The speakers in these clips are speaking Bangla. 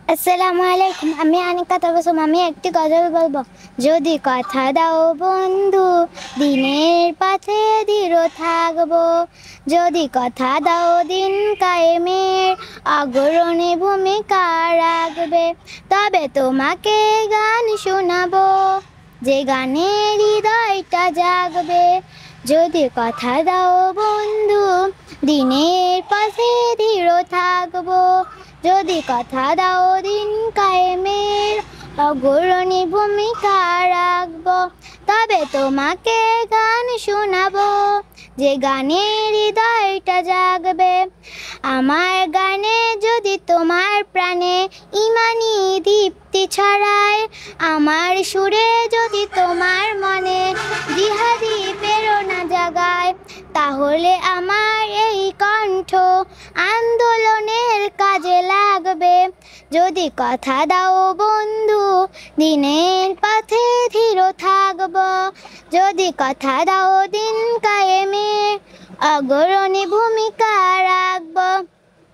আসসালামু আলাইকুম। আমি আনিকা তাবাসসুম। আমি একটি গজল বলবো। যদি কথা দাও বন্ধু, দিনের পথে দৃঢ় থাকবো। যদি কথা দাও দিন কায়েমের অগ্রণী ভূমিকা রাখবে, তবে তোমাকে গান শোনাবো, যে গানে হৃদয়টা জাগবে। যদি কথা দাও বন্ধু, দিনের পথে দৃঢ় থাকবো। যদি কথা দাও দিন কায়েমের অগ্রণী ভূমিকা রাখবো, তবে তোমাকে গান শোনাবো, যে গানে হৃদয়টা জাগবে। আমার গানে যদি তোমার প্রাণে ইমানি দীপ্তি ছড়ায়, আমার সুরে যদি তোমার মনে জিহাদি প্রেরণা জাগায়, তাহলে আমার এই কণ্ঠ আন্দোলনের কাজে লাগবে। যদি কথা দাও বন্ধু, দিনের পথে ধীর থাকব। যদি কথা দাও দিন কায়েমে অগ্রণী ভূমিকা রাখব।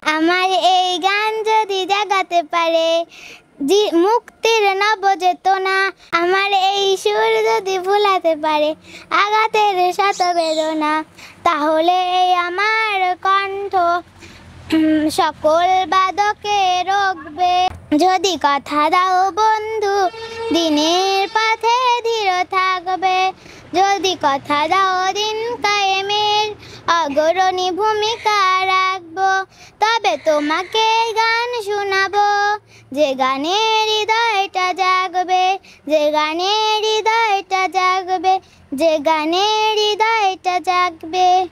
আমার এই গান যদি জাগাতে পারে মুক্তির নবচেতনা, আমার এই সুর যদি ভুলাতে পারে আঘাতের শত বেদনা, তাহলে এই আমার কণ্ঠ সকল বাদকে রোকবে। যদি কথা দাও বন্ধু, দিনের পথে ধীর থাকবে। যদি কথা দাও দিন কায়েমের অগ্রণী ভূমিকা রাখবো, তবে তোমাকে গান শোনাবো, যে গানে হৃদয়টা জাগবে। যে গানে হৃদয়টা জাগবে। যে গানে হৃদয়টা জাগবে।